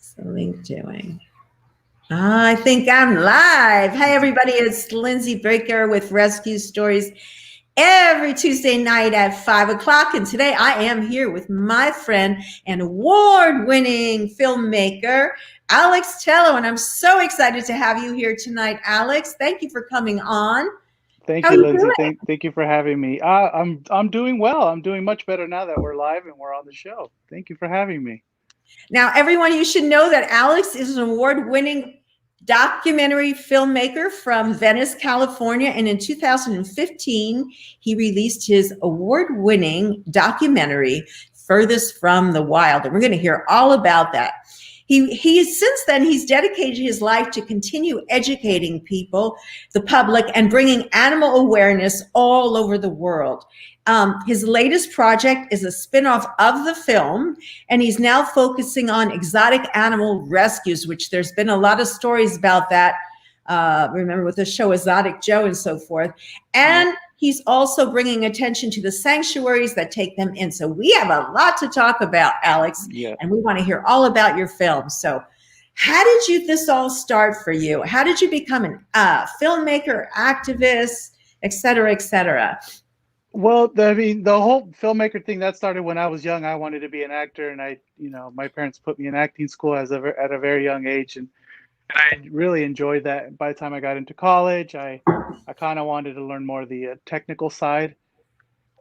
What's the link doing? I think I'm live. Hey, everybody, it's Lindsey Baker with Rescue Stories every Tuesday night at 5 o'clock. And today I am here with my friend and award-winning filmmaker, Alex Tello. And I'm so excited to have you here tonight, Alex. Thank you for coming on. Thank you, Lindsey. Thank you for having me. I'm doing well. I'm doing much better now that we're live and we're on the show. Thank you for having me. Now, everyone, you should know that Alex is an award-winning documentary filmmaker from Venice, California. And in 2015, he released his award-winning documentary, Furthest from the Wild. And we're going to hear all about that. Since then, he's dedicated his life to continue educating people, the public, and bringing animal awareness all over the world. His latest project is a spin-off of the film, and he's now focusing on exotic animal rescues, which there's been a lot of stories about that. Remember with the show Exotic Joe and so forth. And he's also bringing attention to the sanctuaries that take them in. So we have a lot to talk about, Alex, and we want to hear all about your film. So how did this all start for you? How did you become a filmmaker, activist, et cetera, et cetera? Well, I mean, the whole filmmaker thing, that started when I was young. I wanted to be an actor, and my parents put me in acting school at a very young age, and I really enjoyed that. By the time I got into college, I kind of wanted to learn more of the technical side.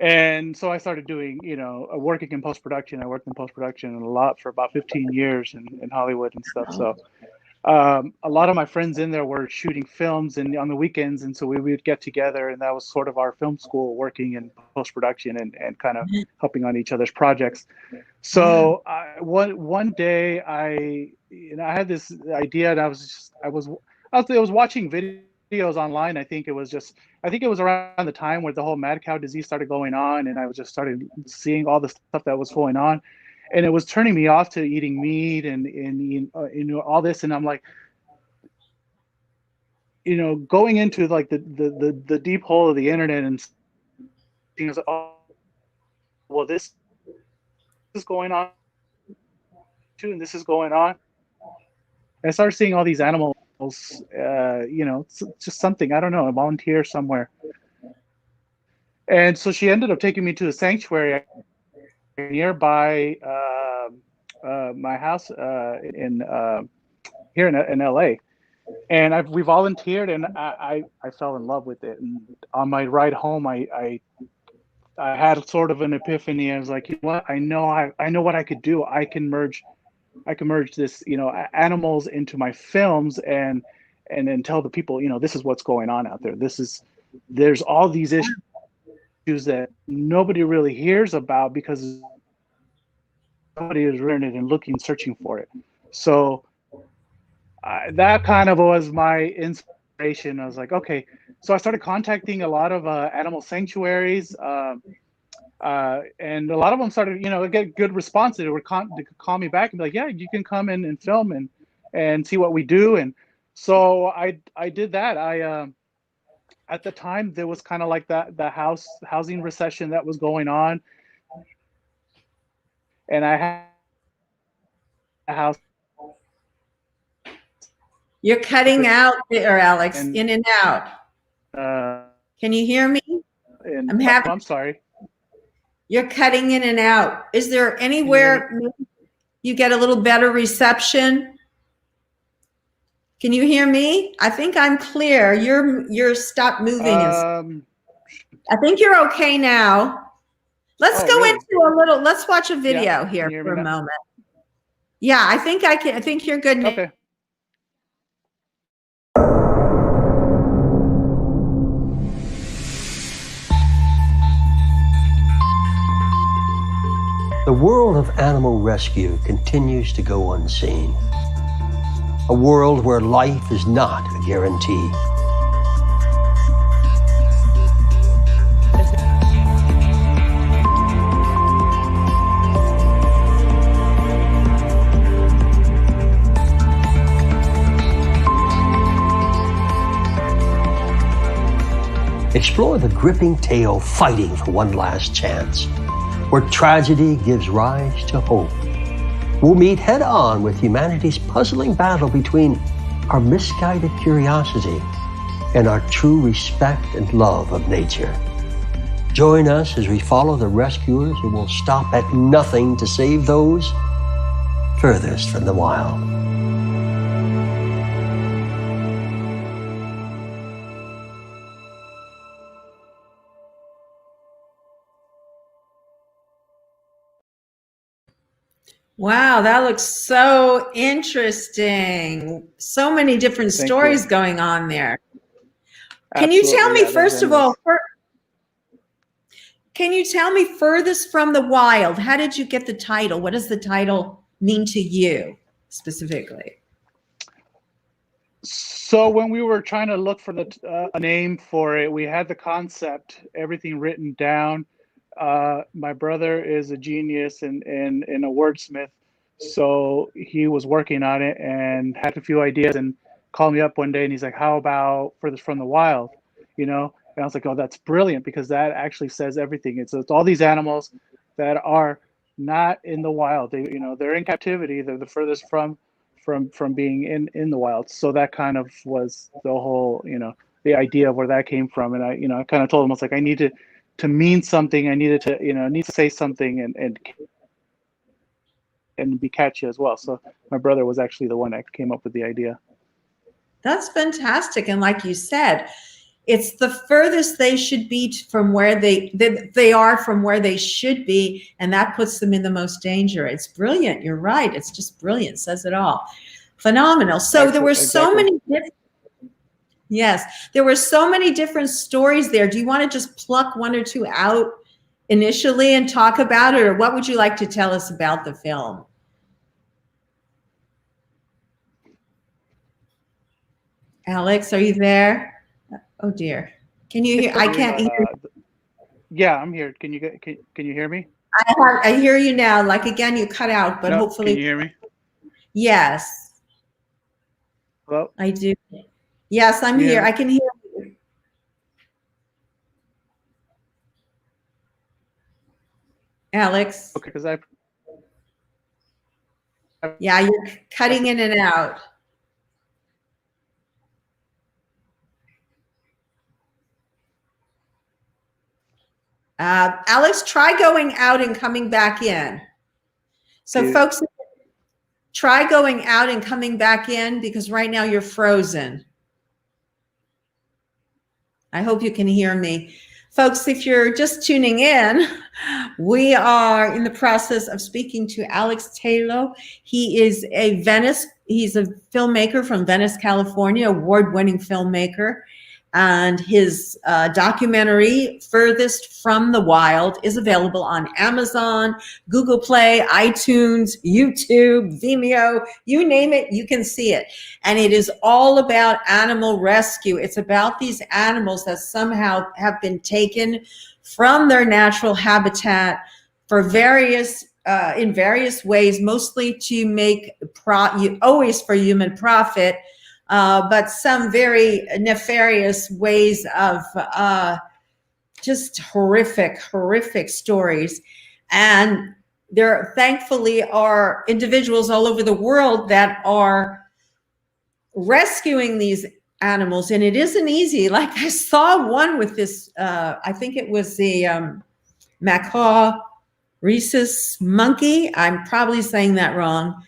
And so I started doing, working in post-production. I worked in post-production a lot for about 15 years in Hollywood and stuff. So a lot of my friends in there were shooting films and on the weekends. And so we would get together, and that was sort of our film school, working in post-production and kind of helping on each other's projects. So one day I had this idea, and I was watching videos online. I think it was around the time where the whole mad cow disease started going on, and I was just started seeing all the stuff that was going on, and it was turning me off to eating meat and all this. And I'm like, going into like the deep hole of the internet and things. Oh, well, this is going on too, and this is going on. And I started seeing all these animals. Just something, I don't know, a volunteer somewhere. And so she ended up taking me to a sanctuary nearby my house here in LA. And we volunteered, and I fell in love with it. And on my ride home, I had sort of an epiphany. I was like, you know what? I know what I could do. I can merge this, animals into my films and then tell the people, this is what's going on out there. There's all these issues that nobody really hears about because nobody is reading it and looking, searching for it. So that kind of was my inspiration. I was like, okay. So I started contacting a lot of animal sanctuaries, and a lot of them started, get good response. They would call me back and be like, yeah, you can come in and film and see what we do. And so I did that. At the time, there was kind of like the housing recession that was going on. And I had a house. You're cutting out there, Alex, in and out. Can you hear me? I'm sorry. You're cutting in and out. Is there anywhere you get a little better reception? Can you hear me? I think I'm clear. You're stop moving. I think you're okay now. Let's go into let's watch a video here for a moment. Yeah, I think I can. I think you're good now. Okay. The world of animal rescue continues to go unseen. A world where life is not a guarantee. Explore the gripping tale fighting for one last chance, where tragedy gives rise to hope We'll meet head-on with humanity's puzzling battle between our misguided curiosity and our true respect and love of nature. Join us as we follow the rescuers who will stop at nothing to save those furthest from the wild. Wow, that looks so interesting. So many different Thank stories you. going on there. Can you tell Absolutely, me, yeah, first of all, can you tell me Furthest from the Wild? How did you get the title? What does the title mean to you specifically? So when we were trying to look for a name for it, we had the concept, everything written down. My brother is a genius and a wordsmith, so he was working on it and had a few ideas and called me up one day and he's like, "How about Furthest from the Wild?" You know, and I was like, "Oh, that's brilliant," because that actually says everything. It's all these animals that are not in the wild. They, they're in captivity. They're the furthest from being in the wild. So that kind of was the whole, the idea of where that came from. And I kind of told him, I was like, I need to mean something. I needed to, need to say something and be catchy as well. So my brother was actually the one that came up with the idea. That's fantastic. And like you said, it's the furthest they should be from where they are from where they should be, and that puts them in the most danger. It's brilliant. You're right. It's just brilliant. Says it all. Phenomenal. So there were so many different, yes, there were so many different stories there. Do you want to just pluck one or two out initially and talk about it, or what would you like to tell us about the film? Alex, are you there? Oh dear. Can you hear? I can't hear. Yeah, I'm here. Can you hear me? I hear you now. Like again, you cut out, but No, hopefully. can you hear me? Yes. Hello? I do. Yes, I'm here. I can hear you. Alex. Okay, because Yeah, you're cutting in and out. Alex, try going out and coming back in. So folks, try going out and coming back in because right now you're frozen. I hope you can hear me. Folks, if you're just tuning in, we are in the process of speaking to Alex Tello. He's a filmmaker from Venice, California, award-winning filmmaker. And his documentary, Furthest from the Wild, is available on Amazon, Google Play, iTunes, YouTube, Vimeo, you name it, you can see it. And it is all about animal rescue. It's about these animals that somehow have been taken from their natural habitat for in various ways, mostly to make always for human profit, but some very nefarious ways of just horrific stories. And there thankfully are individuals all over the world that are rescuing these animals, and it isn't easy. Like I saw one with this, I think it was the macaw rhesus monkey. I'm probably saying that wrong.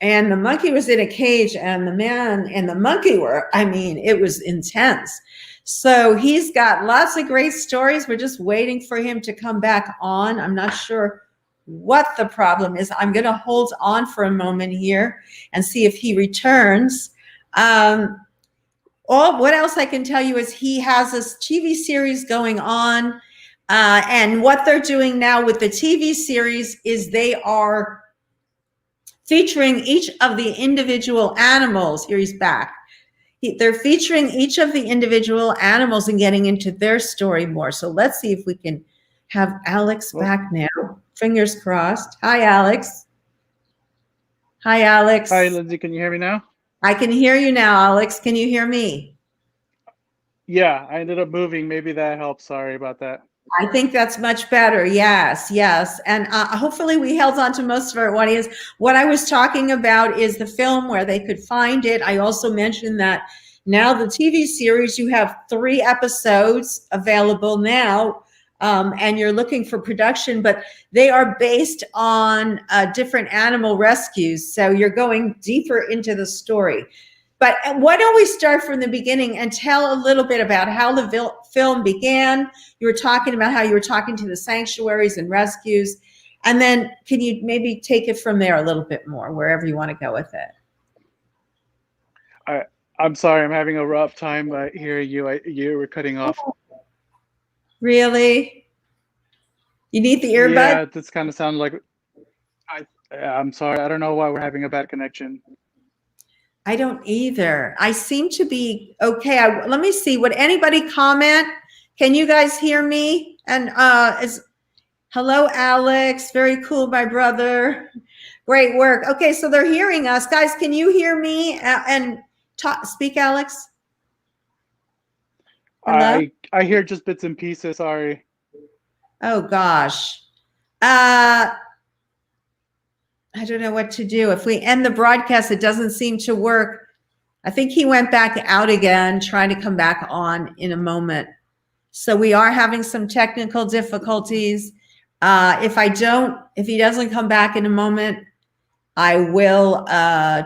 And the monkey was in a cage, and the man and the monkey were, it was intense. So he's got lots of great stories. We're just waiting for him to come back on. I'm not sure what the problem is. I'm going to hold on for a moment here and see if he returns. What else I can tell you is he has this TV series going on. And what they're doing now with the TV series is they are featuring each of the individual animals. Here he's back. They're featuring each of the individual animals and getting into their story more. So let's see if we can have Alex back now. Fingers crossed. Hi, Alex. Hi, Alex. Hi, Lindsay. Can you hear me now? I can hear you now, Alex. Can you hear me? Yeah, I ended up moving. Maybe that helps. Sorry about that. I think that's much better. Yes, yes. And hopefully we held on to most of our audience. What I was talking about is the film where they could find it. I also mentioned that now the TV series, you have 3 episodes available now, and you're looking for production, but they are based on different animal rescues. So you're going deeper into the story. But why don't we start from the beginning and tell a little bit about how the film began? You were talking about how you were talking to the sanctuaries and rescues. And then can you maybe take it from there a little bit more, wherever you want to go with it? I'm sorry, I'm having a rough time hearing you. You were cutting off. Really? You need the earbud? Yeah, this kind of sounded like. I'm sorry. I don't know why we're having a bad connection. I don't either. I seem to be okay. Let me see. Would anybody comment? Can you guys hear me? And hello, Alex. Very cool, my brother. Great work. Okay, so they're hearing us, guys. Can you hear me? And speak, Alex. Hello? I hear just bits and pieces. Sorry. Oh gosh. I don't know what to do. If we end the broadcast, it doesn't seem to work. I think he went back out again, trying to come back on in a moment. So we are having some technical difficulties. If he doesn't come back in a moment, I will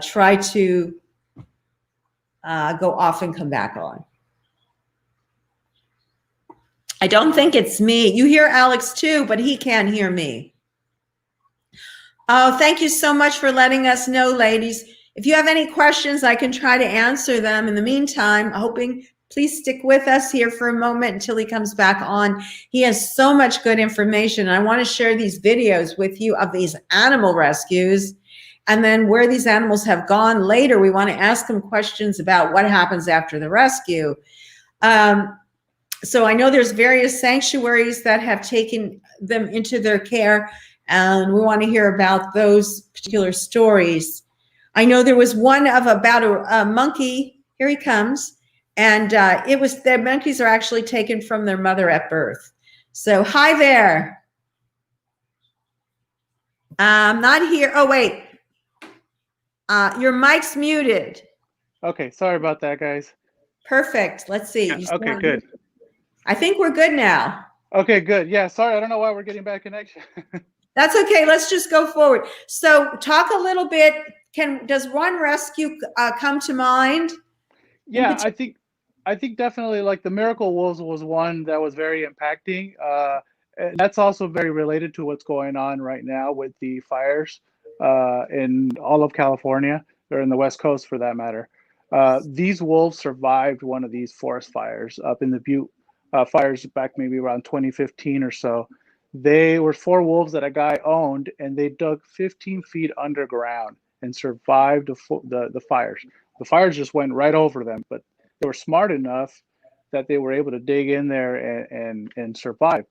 try to go off and come back on. I don't think it's me. You hear Alex too, but he can't hear me. Oh, thank you so much for letting us know, ladies. If you have any questions, I can try to answer them. In the meantime, please stick with us here for a moment until he comes back on. He has so much good information. I want to share these videos with you of these animal rescues and then where these animals have gone later. We want to ask him questions about what happens after the rescue. So I know there's various sanctuaries that have taken them into their care, and we want to hear about those particular stories. I know there was one about a monkey. Here he comes. And the monkeys are actually taken from their mother at birth. So hi there. I'm not here. Oh, wait. Your mic's muted. Okay, sorry about that, guys. Perfect. Let's see. Yeah, okay, good. I think we're good now. Okay, good. Yeah, sorry. I don't know why we're getting bad connection. That's okay. Let's just go forward. So talk a little bit. Does one rescue come to mind? Yeah, I think definitely like the Miracle Wolves was one that was very impacting. And that's also very related to what's going on right now with the fires in all of California, or in the West Coast for that matter. These wolves survived one of these forest fires up in the Butte fires back maybe around 2015 or so. They were 4 wolves that a guy owned, and they dug 15 feet underground and survived the fires. The fires just went right over them, but they were smart enough that they were able to dig in there and survive.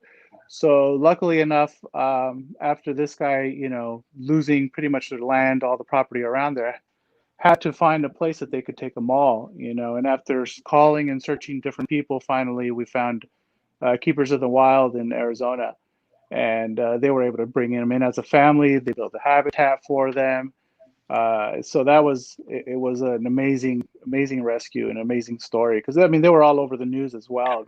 So luckily enough, after this guy, losing pretty much their land, all the property around there, had to find a place that they could take them all, and after calling and searching different people, finally we found Keepers of the Wild in Arizona. And they were able to bring them in as a family. They built a habitat for them. So it was an amazing rescue, an amazing story. Because they were all over the news as well.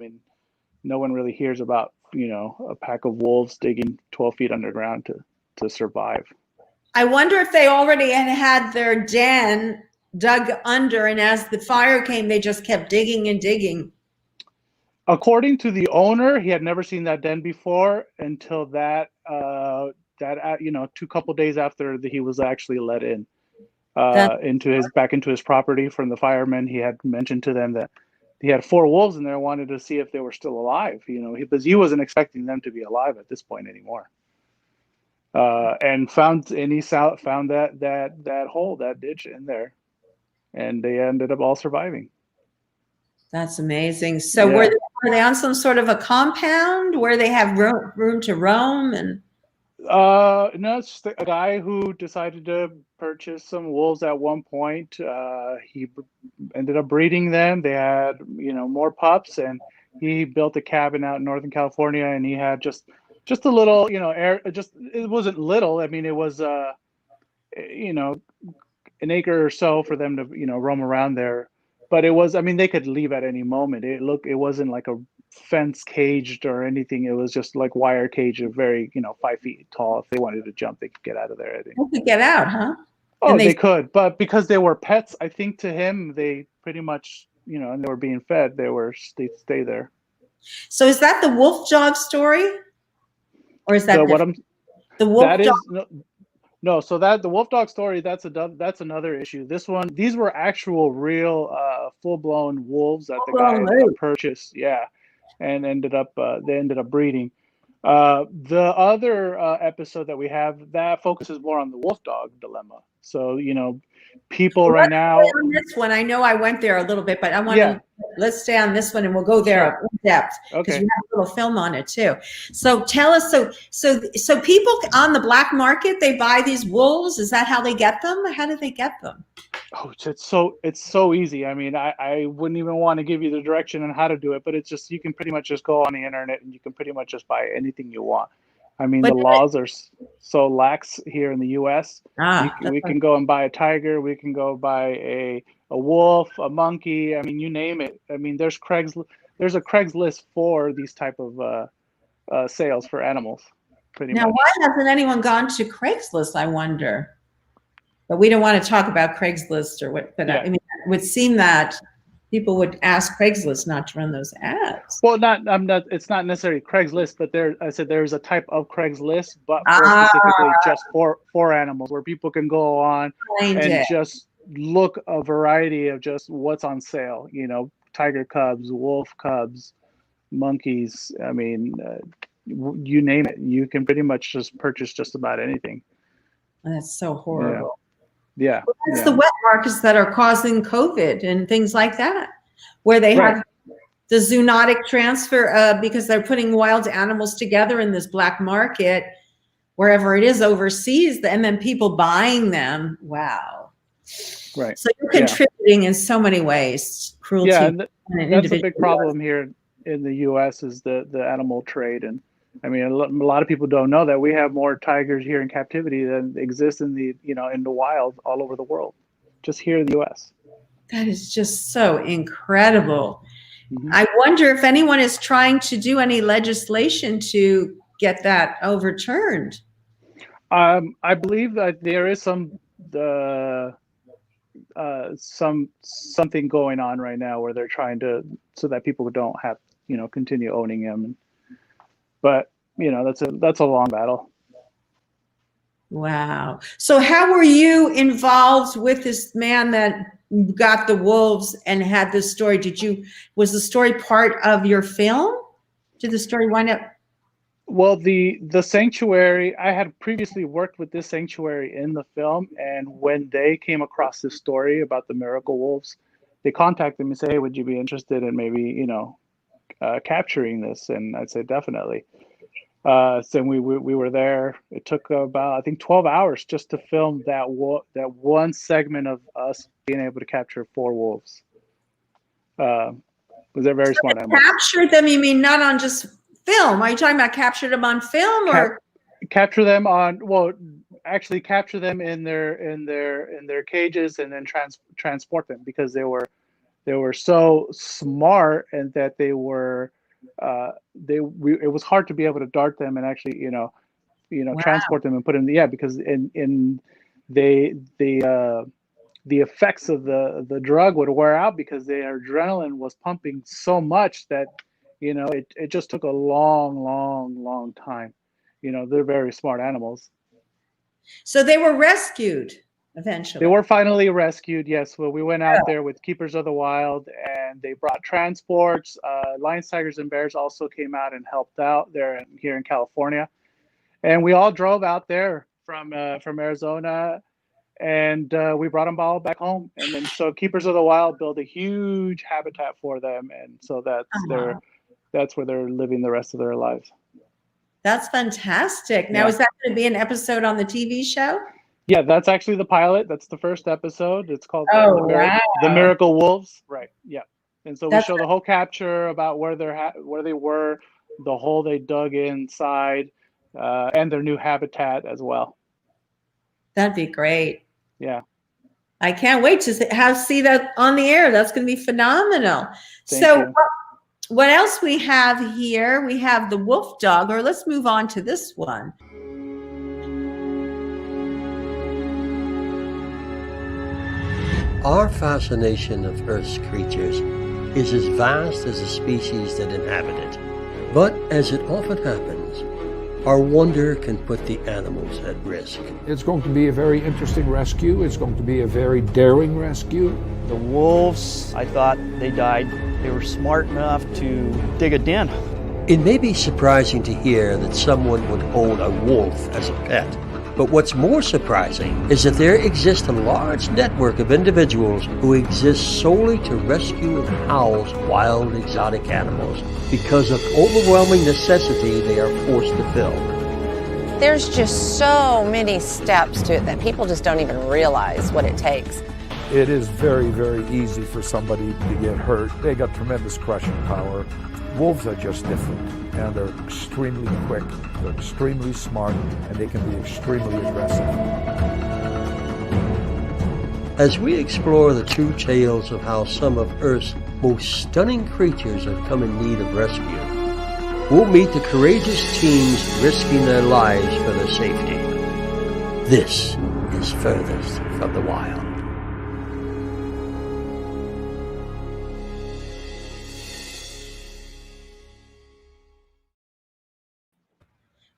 No one really hears about a pack of wolves digging 12 feet underground to survive. I wonder if they already had their den dug under, and as the fire came, they just kept digging and digging. According to the owner, he had never seen that den before until that couple days after he was actually let in into his property from the firemen. He had mentioned to them that he had 4 wolves in there, wanted to see if they were still alive. Because he wasn't expecting them to be alive at this point anymore. And he found that hole, that ditch in there, and they ended up all surviving. That's amazing. So Yeah. were they on some sort of a compound where they have room to roam? And no, it's just a guy who decided to purchase some wolves at one point. He ended up breeding them. They had more pups, and He built a cabin out in Northern California, and he had just a little, air. Just it wasn't little. I mean, it was you know, an acre or so for them to roam around there. But it was, I mean, they could leave at any moment. It wasn't like a fence caged or anything. It was just like wire cage, of very 5 feet tall. If they wanted to jump, they could get out of there, I think. They could get out, huh? Oh, And they could, but because they were pets, I think to him, they pretty much, and they were being fed, they'd stay there. So is that the wolf dog story, or is that the wolf that dog? is no. So that the wolf dog story, that's another issue. These were actual, real, full blown wolves that the guy ended up purchased, yeah, and they ended up breeding. The other episode that we have that focuses more on the wolf dog dilemma. So people right now. On this one, I know I went there a little bit, but I want to let's stay on this one, and we'll go there in depth because you have a little film on it too. So tell us, so people on the black market, they buy these wolves. Is that how they get them? How do they get them? Oh, it's so easy. I mean, I wouldn't even want to give you the direction on how to do it, but it's just, you can pretty much just go on the internet and you can pretty much just buy anything you want. I mean, the laws are so lax here in the U.S. We can go and buy a tiger. We can go buy a wolf, a monkey. I mean, you name it. I mean, there's a Craigslist for these type of sales for animals. Pretty much. Now, why hasn't anyone gone to Craigslist, I wonder? But we don't want to talk about Craigslist or what. But I mean, it would seem that people would ask Craigslist not to run those ads. Well, it's not necessarily Craigslist, but there's a type of Craigslist, but specifically just for animals, where people can go on and just look a variety of just what's on sale. Tiger cubs, wolf cubs, monkeys. I mean, you name it. You can pretty much just purchase just about anything. That's so horrible. Yeah. Well, that's the wet markets that are causing COVID and things like that, where they have the zoonotic transfer because they're putting wild animals together in this black market, wherever it is overseas, and then people buying them. Wow. Right. So you're contributing in so many ways. Cruelty. Yeah, that's a big problem here in the U.S. is the animal trade. And I mean, a lot of people don't know that we have more tigers here in captivity than exist in the wild all over the world, just here in the U.S. That is just so incredible. Mm-hmm. I wonder if anyone is trying to do any legislation to get that overturned. I believe that there is something going on right now where they're trying to, so that people don't have continue owning them. But that's a long battle. Wow. So how were you involved with this man that got the wolves and had this story? Was the story part of your film? Did the story wind up? Well, the sanctuary, I had previously worked with this sanctuary in the film, and when they came across this story about the miracle wolves, they contacted me and said, "Hey, would you be interested in maybe capturing this?" And I'd say definitely. So we were there. It took about, I think, 12 hours just to film that one segment of us being able to capture 4 wolves. Because they're very smart animals. Captured them? You mean not on just film? Are you talking about captured them on film or capture them on? Well, actually capture them in their cages and then transport them, because they were so smart, and that they were. It was hard to be able to dart them and actually wow. transport them and put in because the effects of the drug would wear out, because their adrenaline was pumping so much that it just took a long time. They're very smart animals. So they were rescued eventually. They were finally rescued, yes. Well, we went out there with Keepers of the Wild, and they brought transports. Lions, tigers, and bears also came out and helped out here in California. And we all drove out there from Arizona, and we brought them all back home. And then so Keepers of the Wild built a huge habitat for them, and so that's where they're living the rest of their lives. That's fantastic. Now, is that going to be an episode on the TV show? Yeah, that's actually the pilot. That's the first episode. It's called The Miracle Wolves. Right. Yeah. And so we That's show the whole capture about where where they were, the hole they dug inside, and their new habitat as well. that'd be great. Yeah. I can't wait to see that on the air. That's going to be phenomenal. Thank So you. what else we have here? We have the wolf dog, or let's move on to this one. Our fascination of Earth's creatures is as vast as the species that inhabit it. But as it often happens, our wonder can put the animals at risk. It's going to be a very interesting rescue. It's going to be a very daring rescue. The wolves, I thought they died. They were smart enough to dig a den. It may be surprising to hear that someone would own a wolf as a pet. But what's more surprising is that there exists a large network of individuals who exist solely to rescue and house wild exotic animals because of overwhelming necessity they are forced to fill. There's just so many steps to it that people just don't even realize what it takes. It is very, very easy for somebody to get hurt. They got tremendous crushing power. Wolves are just different, and they're extremely quick, they're extremely smart, and they can be extremely aggressive. As we explore the true tales of how some of Earth's most stunning creatures have come in need of rescue, we'll meet the courageous teams risking their lives for their safety. This is Furthest from the Wild.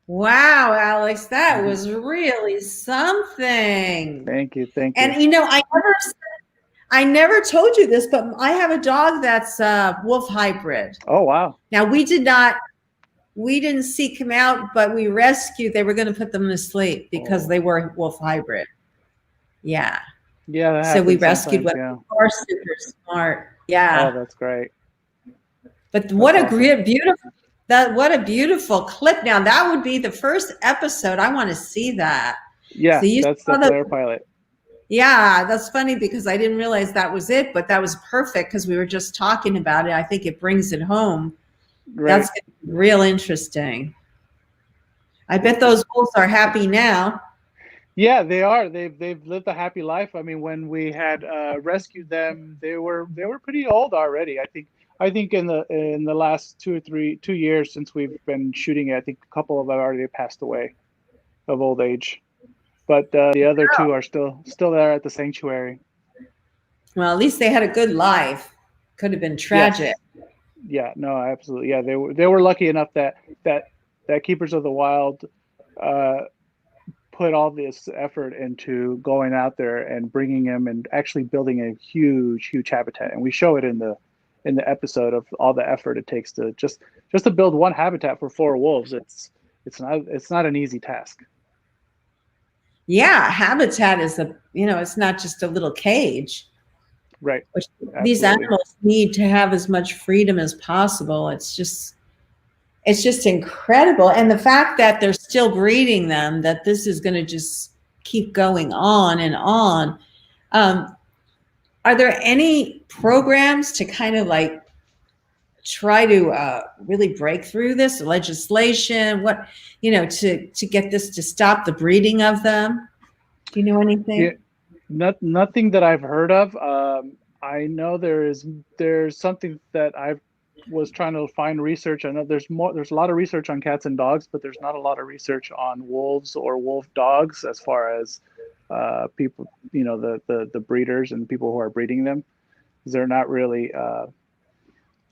Wow, Alex, that was really something. Thank you. And you know, I never told you this, but I have a dog that's a wolf hybrid. Oh, wow. Now we didn't seek him out, but we rescued. They were going to put them to sleep because they were wolf hybrid. Yeah. Yeah. So we rescued one. Yeah. They are super smart. Yeah. Oh, that's great. But what That's a great, beautiful. What a beautiful clip. Now that would be the first episode. I want to see that. Yeah, So that's the Blair pilot. Yeah, that's funny because I didn't realize that was it, but that was perfect because we were just talking about it. I think it brings it home. Right. That's real interesting. I bet those wolves are happy now. Yeah, they are. They've lived a happy life. I mean, when we had rescued them, they were pretty old already. I think in the last 2 years since we've been shooting it, I think a couple of them already passed away of old age, but the other two are still there at the sanctuary. Well, at least they had a good life. Could have been tragic. Yes. Yeah, no, absolutely. Yeah, they were lucky enough that Keepers of the Wild put all this effort into going out there and bringing them and actually building a huge habitat, and we show it in the episode of all the effort it takes to just to build one habitat for 4 wolves. It's not an easy task. Yeah, habitat is it's not just a little cage. Right. Which these animals need to have as much freedom as possible. It's just incredible. And the fact that they're still breeding them, that this is going to just keep going on and on. Are there any programs to kind of like try to really break through this legislation? To get this to stop the breeding of them? Do you know anything? Yeah, nothing that I've heard of. I know there's something that I was trying to find research. I know there's a lot of research on cats and dogs, but there's not a lot of research on wolves or wolf dogs as far as people, the breeders and people who are breeding them. They're not really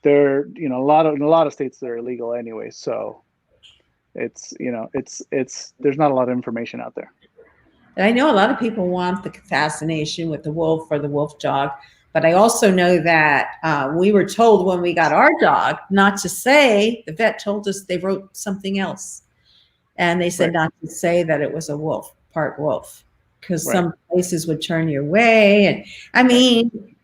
they're in a lot of states they're illegal anyway, so it's there's not a lot of information out there. And I know a lot of people want the fascination with the wolf or the wolf dog, but I also know that we were told when we got our dog not to say. The vet told us they wrote something else, and they said not to say that it was a wolf, part wolf, because some places would turn you away. And I mean,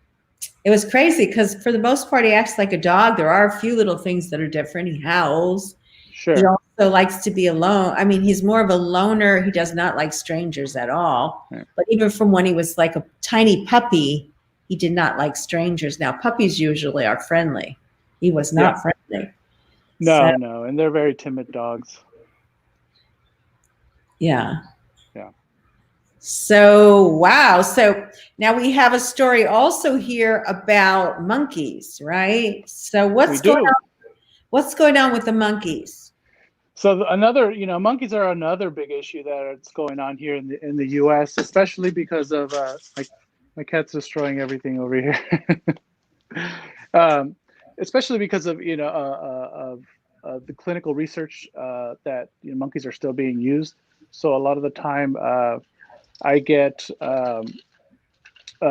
it was crazy because for the most part, he acts like a dog. There are a few little things that are different. He howls. Sure. He also likes to be alone. I mean, he's more of a loner. He does not like strangers at all. Right. But even from when he was like a tiny puppy, he did not like strangers. Now, puppies usually are friendly. He was not friendly. No, no, and they're very timid dogs. Yeah. Yeah. So, wow. So now we have a story also here about monkeys, right? So what's going on? What's going on with the monkeys? So another, monkeys are another big issue that's going on here in the U.S., especially because of my cat's destroying everything over here. Especially because of the clinical research that monkeys are still being used. So a lot of the time, I get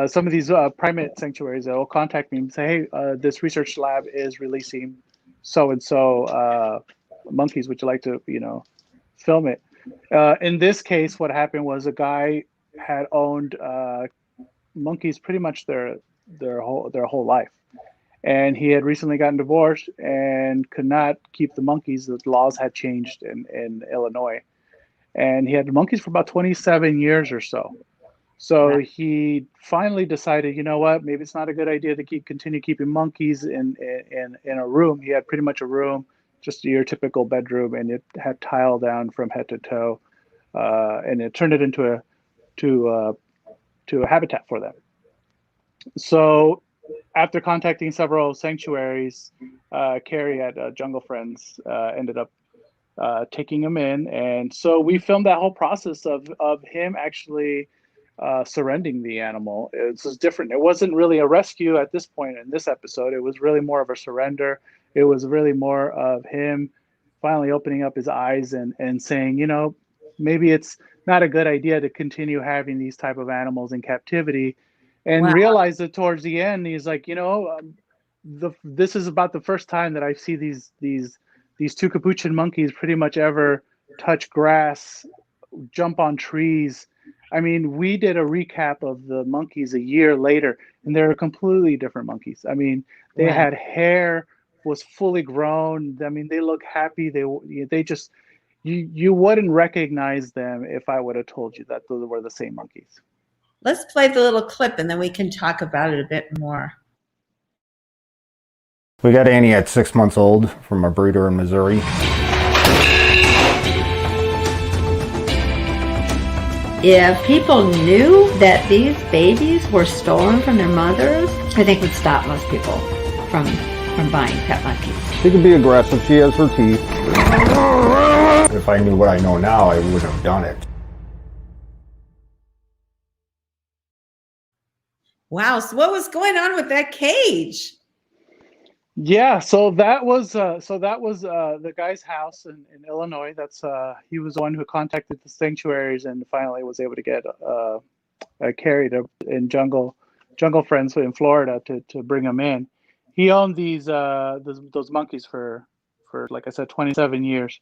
some of these primate sanctuaries that will contact me and say, "Hey, this research lab is releasing so and so monkeys. Would you like to, film it?" In this case, what happened was a guy had owned monkeys pretty much their whole life. And he had recently gotten divorced and could not keep the monkeys. The laws had changed in Illinois. And he had monkeys for about 27 years or so. So he finally decided, you know what, maybe it's not a good idea to continue keeping monkeys in a room. He had pretty much a room, just your typical bedroom, and it had tile down from head to toe. And it turned it into a habitat for them. So after contacting several sanctuaries, Carrie at Jungle Friends ended up taking him in. And so we filmed that whole process of him actually surrendering the animal. It was different. It wasn't really a rescue at this point in this episode. It was really more of a surrender. It was really more of him finally opening up his eyes and saying, maybe it's not a good idea to continue having these type of animals in captivity. And realized that towards the end, he's like, this is about the first time that I see these two capuchin monkeys pretty much ever touch grass, jump on trees. I mean, we did a recap of the monkeys a year later, and they're completely different monkeys. I mean, they had hair, was fully grown. I mean, they look happy. They just, you wouldn't recognize them if I would have told you that those were the same monkeys. Let's play the little clip and then we can talk about it a bit more. We got Annie at 6 months old from a breeder in Missouri. If people knew that these babies were stolen from their mothers, I think it would stop most people from buying pet monkeys. She can be aggressive. She has her teeth. If I knew what I know now, I wouldn't have done it. Wow. So what was going on with that cage? Yeah, so that was the guy's house in Illinois. That's he was the one who contacted the sanctuaries and finally was able to get Carrie in Jungle Friends in Florida to bring him in. He owned those monkeys for like I said 27 years.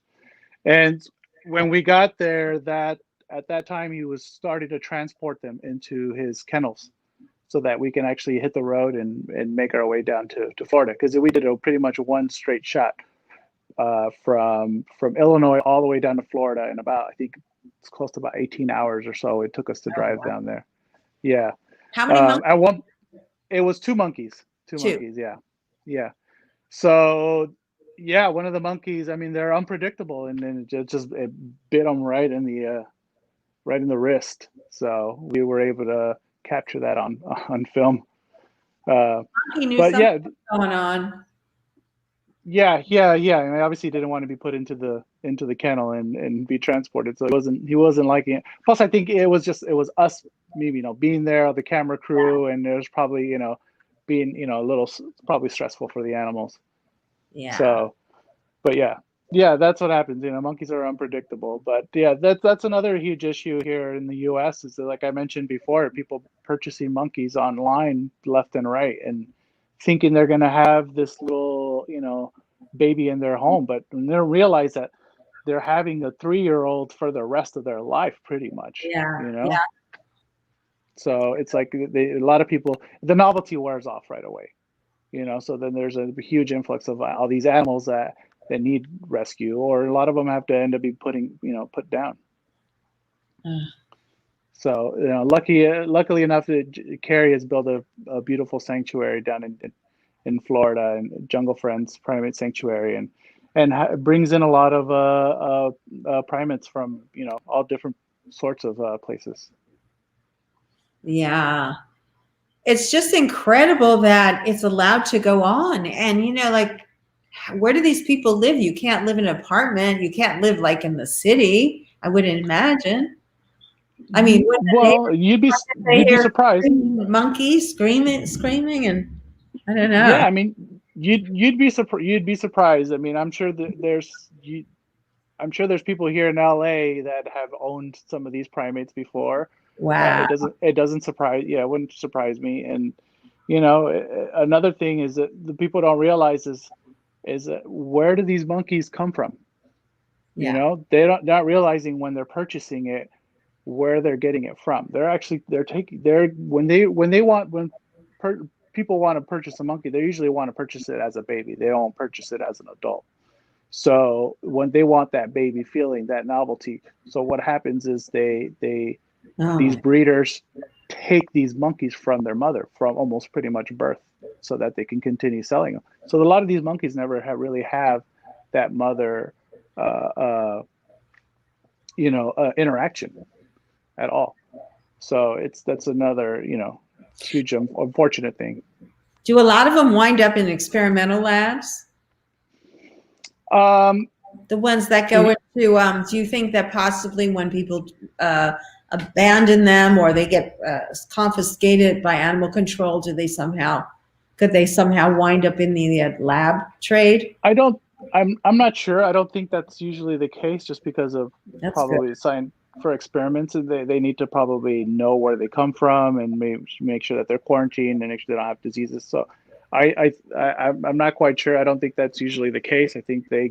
And when we got there, at that time he was starting to transport them into his kennels, so that we can actually hit the road and make our way down to Florida. Because we did pretty much one straight shot from Illinois all the way down to Florida in about, I think it's close to about 18 hours or so it took us to drive down there. Yeah. How many monkeys? It was two monkeys. Two monkeys, yeah. Yeah. So, yeah, one of the monkeys, I mean, they're unpredictable, and then it bit them right in the wrist. So we were able to capture that on film. He knew but something was going on. Yeah. I mean, obviously didn't want to be put into the kennel and be transported, so he wasn't liking it. Plus, I think it was us, maybe being there, the camera crew, and there's probably being a little probably stressful for the animals. Yeah. So, but yeah, that's what happens. Monkeys are unpredictable. But yeah, that's another huge issue here in the U.S. is that, like I mentioned before, people purchasing monkeys online left and right and thinking they're going to have this little, baby in their home, but when they realize that they're having a 3-year-old for the rest of their life, pretty much. Yeah. So it's like a lot of people, the novelty wears off right away. So then there's a huge influx of all these animals that need rescue, or a lot of them have to end up being put down. So, luckily enough, Carrie has built a beautiful sanctuary down in Florida, and Jungle Friends Primate Sanctuary, and brings in a lot of primates from all different sorts of places. Yeah. It's just incredible that it's allowed to go on. And, like, where do these people live? You can't live in an apartment. You can't live like in the city, I wouldn't imagine. I mean, well, you'd be surprised. Monkeys screaming, and I don't know. Yeah, I mean, you'd be surprised. I mean, I'm sure that there's people here in LA that have owned some of these primates before. Wow. It doesn't surprise. Yeah, it wouldn't surprise me. And another thing is that the people don't realize is that where do these monkeys come from? Yeah. They're not realizing when they're purchasing it where they're getting it from. When people want to purchase a monkey, they usually want to purchase it as a baby. They don't purchase it as an adult. So when they want that baby feeling, that novelty. So what happens is these breeders take these monkeys from their mother from almost pretty much birth, so that they can continue selling them. So a lot of these monkeys never really have that mother, interaction at all. So that's another, huge unfortunate thing. Do a lot of them wind up in experimental labs? The ones that go into, do you think that possibly when people abandon them or they get confiscated by animal control, could they somehow wind up in the lab trade? I'm not sure. I don't think that's usually the case, just because of probably sign for experiments, and they need to probably know where they come from and make sure that they're quarantined and make sure they don't have diseases. So I'm not quite sure. I don't think that's usually the case. I think they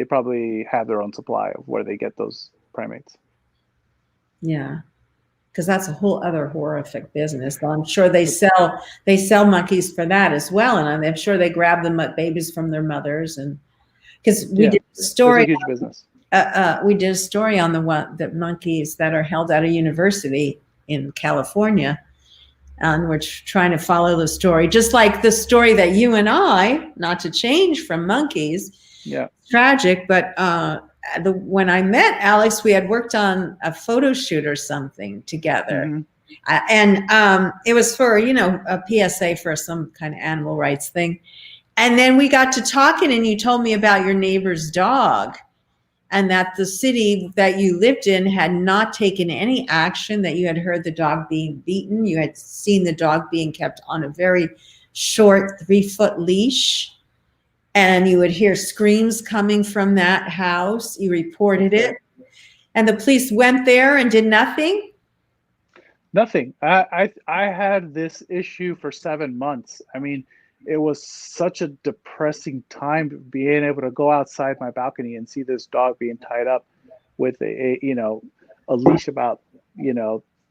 probably have their own supply of where they get those primates. Yeah, because that's a whole other horrific business. I'm sure they sell monkeys for that as well, and I'm sure they grab them babies from their mothers. And because we did a story, it's a huge business. We did a story on the monkeys that are held at a university in California, and we're trying to follow the story, just like the story that you and I, not to change from monkeys. Yeah, tragic, but when I met Alex, we had worked on a photo shoot or something together. Mm-hmm. And it was for, a PSA for some kind of animal rights thing. And then we got to talking, and you told me about your neighbor's dog, and that the city that you lived in had not taken any action, that you had heard the dog being beaten. You had seen the dog being kept on a very short 3-foot leash. And you would hear screams coming from that house. You reported it. And the police went there and did nothing? Nothing. I had this issue for 7 months. I mean, it was such a depressing time, being able to go outside my balcony and see this dog being tied up with a leash about,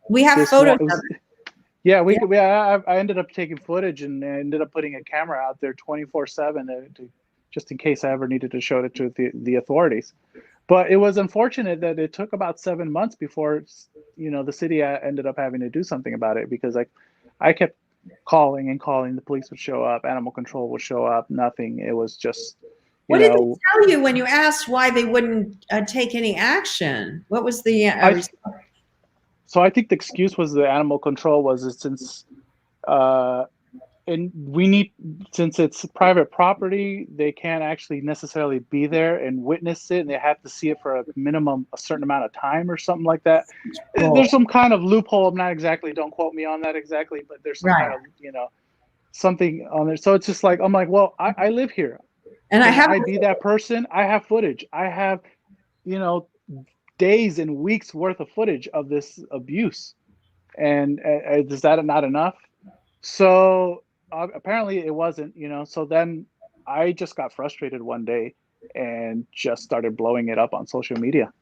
We have photos of it. Yeah, I ended up taking footage and ended up putting a camera out there 24/7 just in case I ever needed to show it to the authorities. But it was unfortunate that it took about 7 months before, the city ended up having to do something about it, because I kept calling and calling. The police would show up, animal control would show up, nothing. It was just, What did they tell you when you asked why they wouldn't take any action? What was the So I think the excuse was the animal control was since since it's private property, they can't actually necessarily be there and witness it, and they have to see it for a certain amount of time or something like that. Oh. There's some kind of loophole. I'm not exactly, don't quote me on that exactly, but there's some kind of, something on there. So it's just like, I'm like, well, I live here. And I be that person. I have footage. I have, days and weeks worth of footage of this abuse. And is that not enough? So apparently it wasn't, so then I just got frustrated one day and just started blowing it up on social media.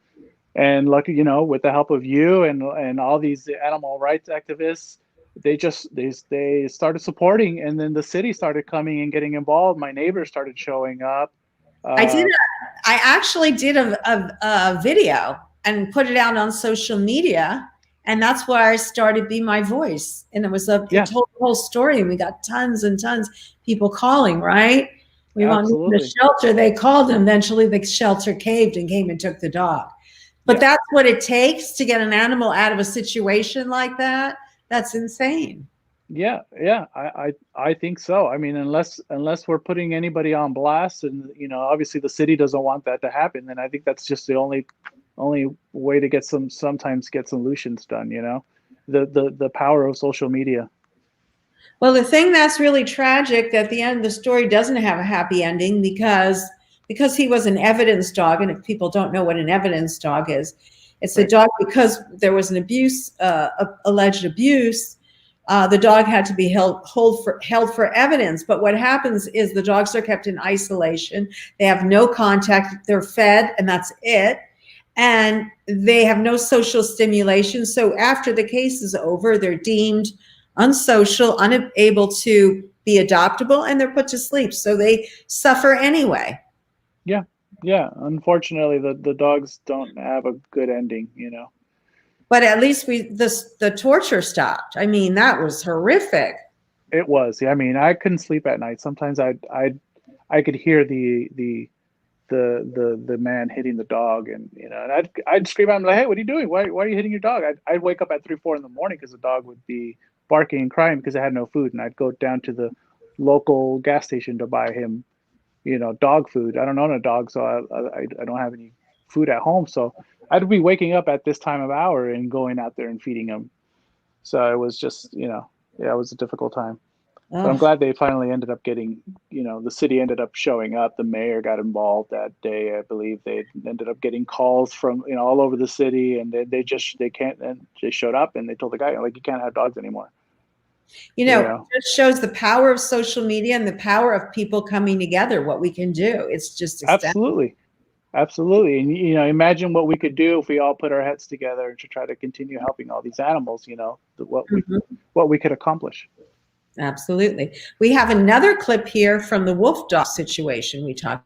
And lucky, with the help of you and all these animal rights activists, they started supporting, and then the city started coming and getting involved. My neighbors started showing up. I actually did a video and put it out on social media, And that's why I started Be My Voice. And it was it told the whole story, and we got tons and tons of people calling, right? We want the shelter. They called, and eventually the shelter caved and came and took the dog. But that's what it takes to get an animal out of a situation like that. That's insane. Yeah, I think so. I mean, unless we're putting anybody on blast, and obviously the city doesn't want that to happen, then I think that's just the only way to sometimes get solutions done. The power of social media. Well, the thing that's really tragic, at the end of the story doesn't have a happy ending because he was an evidence dog, and if people don't know what an evidence dog is, it's a dog, because there was an alleged abuse. The dog had to be held for evidence. But what happens is the dogs are kept in isolation. They have no contact. They're fed, and that's it. And they have no social stimulation. So after the case is over, they're deemed unsocial, unable to be adoptable, and they're put to sleep. So they suffer anyway. Yeah. Unfortunately, the dogs don't have a good ending, But at least the torture stopped. I mean, that was horrific. It was. Yeah, I mean, I couldn't sleep at night. Sometimes I could hear the man hitting the dog, and and I'd scream at him like, "Hey, what are you doing? Why are you hitting your dog?" I'd wake up at 3-4 in the morning because the dog would be barking and crying because I had no food, and I'd go down to the local gas station to buy him, dog food. I don't own a dog, so I don't have any food at home, so I'd be waking up at this time of hour and going out there and feeding him. So it was just, it was a difficult time. But I'm glad they finally ended up getting, the city ended up showing up. The mayor got involved that day. I believe they ended up getting calls from, all over the city, and they showed up and they told the guy, like, you can't have dogs anymore. It just shows the power of social media and the power of people coming together, what we can do. It's just astounding. Absolutely. And, imagine what we could do if we all put our heads together to try to continue helping all these animals, what we could accomplish. Absolutely. We have another clip here from the wolf dog situation we talked.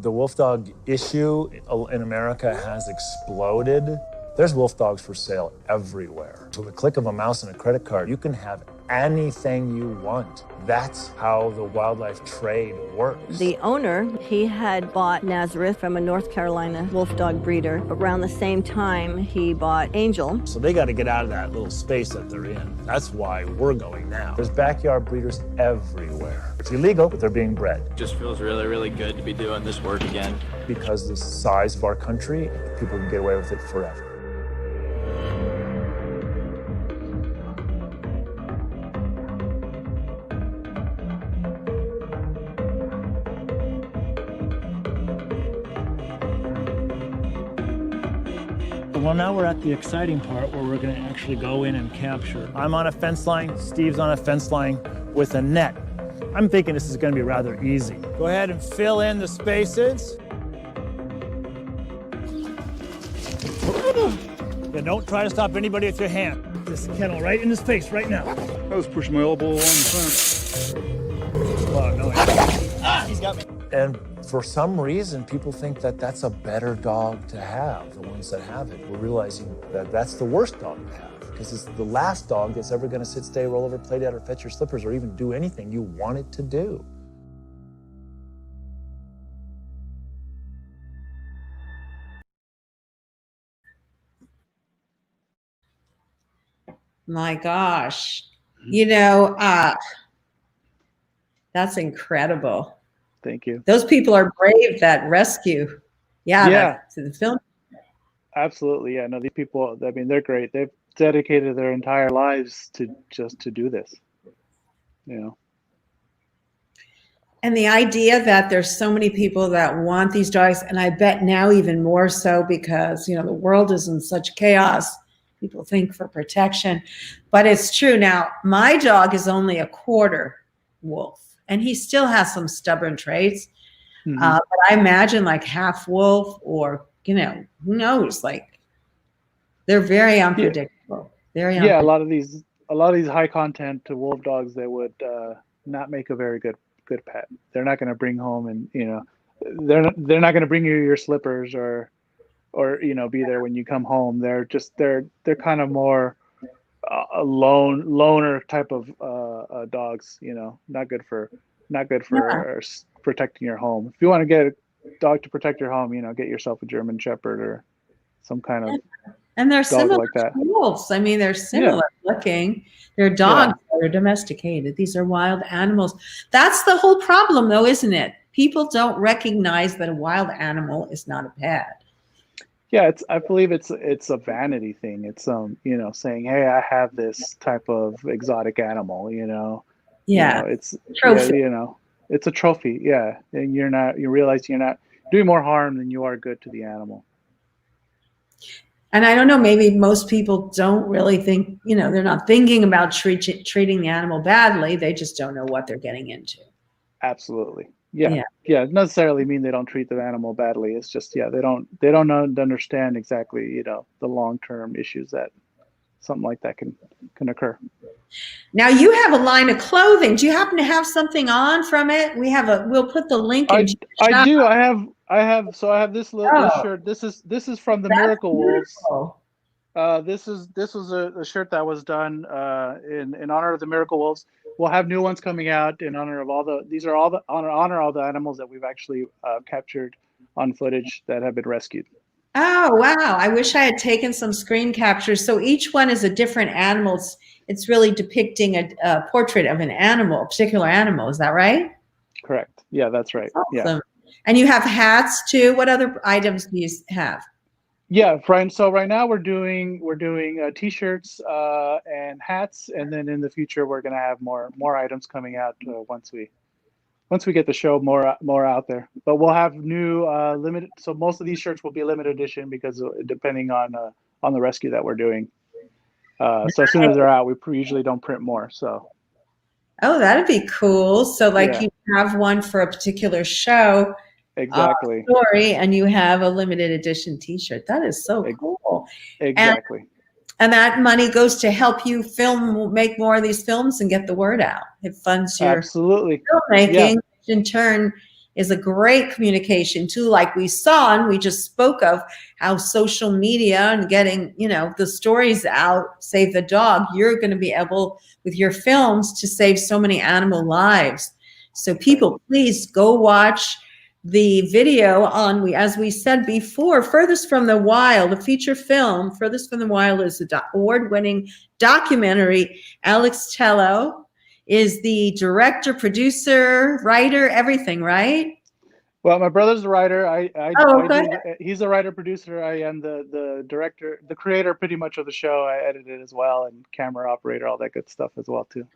The wolf dog issue in America has exploded. There's wolf dogs for sale everywhere. With the click of a mouse and a credit card, you can have anything you want. That's how the wildlife trade works. The owner, he had bought Nazareth from a North Carolina wolf dog breeder. Around the same time, he bought Angel. So they got to get out of that little space that they're in. That's why we're going now. There's backyard breeders everywhere. It's illegal, but they're being bred. It just feels really, really good to be doing this work again. Because the size of our country, people can get away with it forever. Well, now we're at the exciting part where we're going to actually go in and capture. I'm on a fence line, Steve's on a fence line with a net. I'm thinking this is going to be rather easy. Go ahead and fill in the spaces. Yeah, don't try to stop anybody with your hand. This kennel right in his face right now. I was pushing my elbow along the fence. Oh, no. He's got me. And for some reason, people think that that's a better dog to have, the ones that have it. We're realizing that that's the worst dog to have, because it's the last dog that's ever going to sit, stay, roll over, play dead, or fetch your slippers, or even do anything you want it to do. My gosh. That's incredible. Thank you. Those people are brave that rescue. To the film. Absolutely. Yeah. No, these people, I mean, they're great. They've dedicated their entire lives to do this. And the idea that there's so many people that want these dogs, and I bet now even more so because, the world is in such chaos. People think for protection, but it's true. Now, my dog is only a quarter wolf, and he still has some stubborn traits. Mm-hmm. But I imagine like half wolf, or who knows? Like, they're very unpredictable. Very unpredictable. A lot of these high content wolf dogs, they would not make a very good pet. They're not going to bring home, and they're not going to bring you your slippers or or be there when you come home. They're kind of more loner type of dogs. Not good for protecting your home. If you want to get a dog to protect your home, get yourself a German Shepherd or some kind of and they're dog similar like that. to wolves. I mean, they're similar looking. They're dogs that are domesticated. These are wild animals. That's the whole problem, though, isn't it? People don't recognize that a wild animal is not a pet. Yeah, I believe it's a vanity thing. It's saying, hey, I have this type of exotic animal. It's trophy. It's a trophy. Yeah, and you realize you're not doing more harm than you are good to the animal. And I don't know, maybe most people don't really think, they're not thinking about treating the animal badly. They just don't know what they're getting into. Absolutely. Yeah. It doesn't necessarily mean they don't treat the animal badly. It's just, they don't understand exactly, the long-term issues that something like that can occur. Now you have a line of clothing. Do you happen to have something on from it? We'll put the link in. I do. I have this shirt. This is from the Miracle Wolves. This was a shirt that was done in honor of the Miracle Wolves. We'll have new ones coming out in honor of honor all the animals that we've actually captured on footage that have been rescued. Oh, wow. I wish I had taken some screen captures. So each one is a different animal. It's really depicting a portrait of an animal, a particular animal. Is that right? Correct. Yeah, that's right. Awesome. Yeah. And you have hats too. What other items do you have? Yeah, Brian. So right now we're doing t-shirts and hats, and then in the future we're gonna have more items coming out once we get the show more out there. But we'll have new limited. So most of these shirts will be limited edition because depending on the rescue that we're doing. So as soon as they're out, we usually don't print more. So. Oh, that'd be cool. So you have one for a particular show. Exactly. Story, and you have a limited edition T-shirt. That is so cool. Exactly. And that money goes to help you make more of these films and get the word out. It funds your filmmaking, which in turn is a great communication tool, like we saw and we just spoke of how social media and getting, the stories out, Save the Dog, you're going to be able with your films to save so many animal lives. So people, please go watch the video on, as we said before, Furthest from the Wild, a feature film. Furthest from the Wild is an award-winning documentary. Alex Tello is the director, producer, writer, everything, right? Well, my brother's the writer. He's the writer, producer. I am the director, the creator pretty much of the show. I edit it as well, and camera operator, all that good stuff as well too.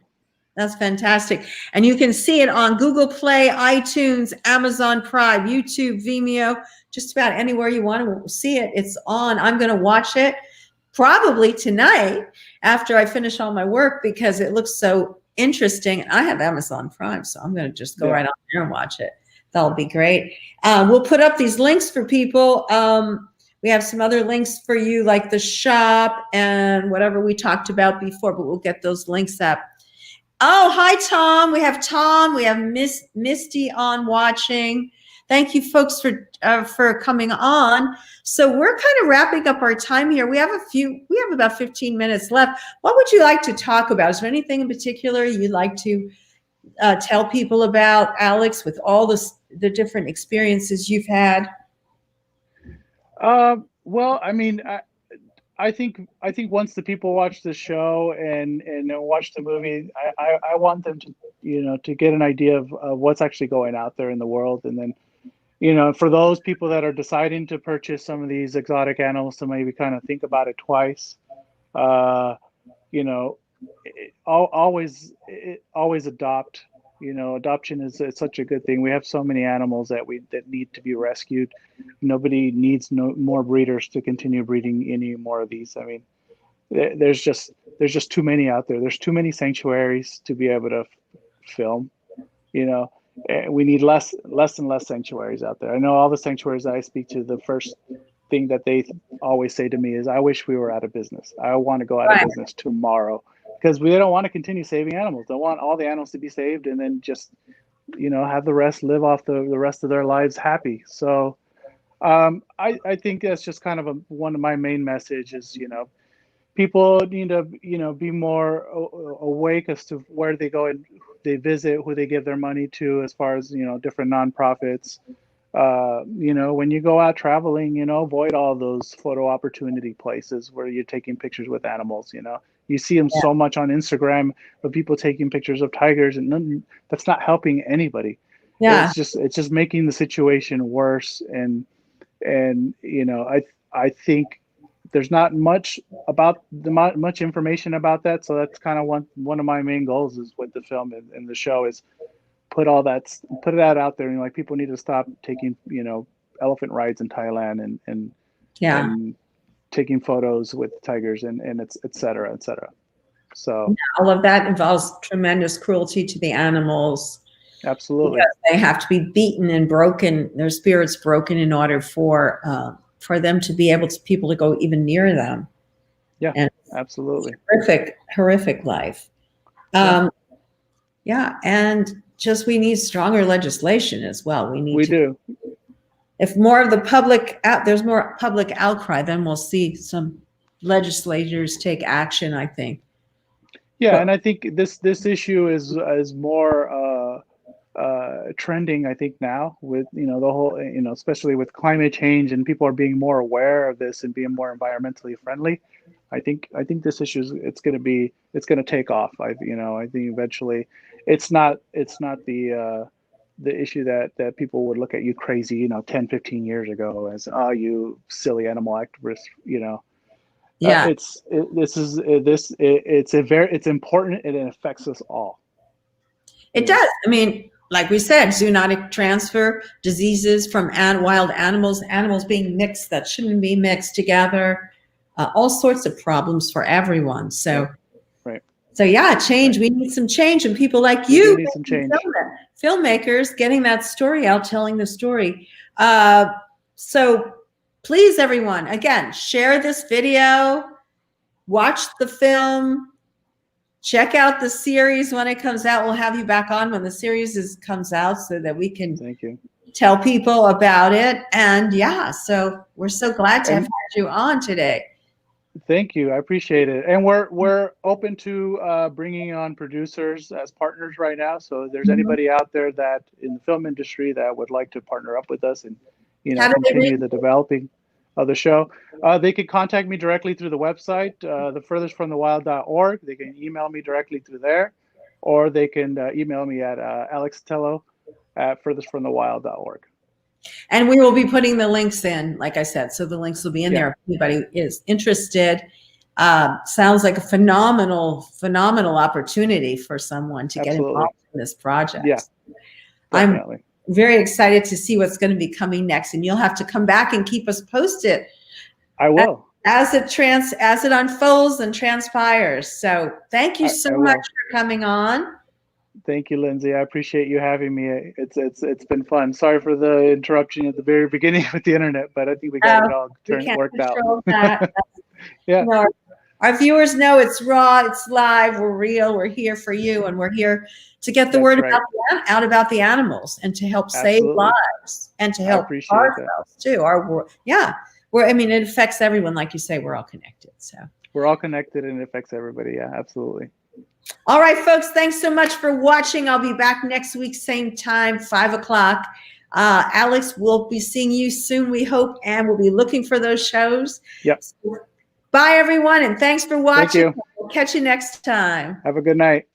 That's fantastic. And you can see it on Google Play, iTunes, Amazon Prime, YouTube, Vimeo, just about anywhere you want to see it. It's on. I'm going to watch it probably tonight after I finish all my work because it looks so interesting. I have Amazon Prime, so I'm going to just go right on there and watch it. That'll be great. We'll put up these links for people. We have some other links for you, like the shop and whatever we talked about before, but we'll get those links up. Oh, hi, Tom. We have Tom. We have Misty on watching. Thank you, folks, for coming on. So we're kind of wrapping up our time here. We have about 15 minutes left. What would you like to talk about? Is there anything in particular you'd like to tell people about, Alex, with all the different experiences you've had? Well, I mean, I think once the people watch the show and watch the movie, I want them to to get an idea of what's actually going out there in the world, and then for those people that are deciding to purchase some of these exotic animals, to maybe kind of think about it twice. Always adopt. Adoption is such a good thing. We have so many animals that need to be rescued. Nobody needs more breeders to continue breeding any more of these. I mean, there's just too many out there. There's too many sanctuaries to be able to film. We need less and less sanctuaries out there. I know all the sanctuaries that I speak to, the first thing that they always say to me is, I wish we were out of business. I want to go out of business tomorrow. Because we don't want to continue saving animals. Don't want all the animals to be saved and then just, have the rest live off the rest of their lives happy. So I think that's just kind of one of my main messages. People need to, be more awake as to where they go and they visit, who they give their money to, as far as, different nonprofits. When you go out traveling, avoid all those photo opportunity places where you're taking pictures with animals. You see them so much on Instagram of people taking pictures of tigers, and that's not helping anybody. Yeah. It's just making the situation worse. And I think there's not much information about that. So that's kind of one of my main goals is with the film and the show is put that out there, and like people need to stop taking elephant rides in Thailand and taking photos with tigers and it's et cetera. So all of that involves tremendous cruelty to the animals. Absolutely. Because they have to be beaten and broken, their spirits broken in order for them to be able to people to go even near them. Yeah, and absolutely. Horrific life. And just we need stronger legislation as well. We do. If more of the public there's more public outcry, then we'll see some legislators take action, I think. Yeah, and I think this issue is more trending, I think, now with the whole especially with climate change, and people are being more aware of this and being more environmentally friendly. I think this issue it's going to take off. I think eventually it's not the issue that people would look at you crazy 10, 15 years ago as you silly animal activist. It's important and it affects us all. It does. I mean, like we said, zoonotic transfer, diseases from wild animals being mixed that shouldn't be mixed together, all sorts of problems for everyone. So, right. So change. We need some change, and people like you, need some change. Filmmakers, getting that story out, telling the story. So, please, everyone, again, share this video, watch the film. Check out the series when it comes out. We'll have you back on when the series comes out so that we can tell people about it. And so we're so glad to have had you on today. Thank you. I appreciate it. And we're open to bringing on producers as partners right now. So if there's anybody out there that in the film industry that would like to partner up with us and continue the developing of the show, they can contact me directly through the website, thefurthestfromthewild.org. They can email me directly through there, or they can email me at Alex Tello at furthestfromthewild.org. And we will be putting the links in, like I said, so the links will be in there if anybody is interested. Sounds like a phenomenal opportunity for someone to get involved in this project. Yeah, definitely. I'm very excited to see what's going to be coming next, and you'll have to come back and keep us posted. I will. As it unfolds and transpires. So thank you so much for coming on. Thank you, Lindsay. I appreciate you having me. It's been fun. Sorry for the interruption at the very beginning with the internet, but I think we got it all worked out. That. Yeah. Our viewers know it's raw, it's live, we're real, we're here for you, and we're here to get the word out about the animals and to help save lives and to help ourselves too. It affects everyone, like you say. We're all connected. So we're all connected, and it affects everybody. Yeah, absolutely. All right, folks. Thanks so much for watching. I'll be back next week, same time, 5:00. Alex, we'll be seeing you soon, we hope, and we'll be looking for those shows. Yep. So, bye, everyone, and thanks for watching. Thank you. We'll catch you next time. Have a good night.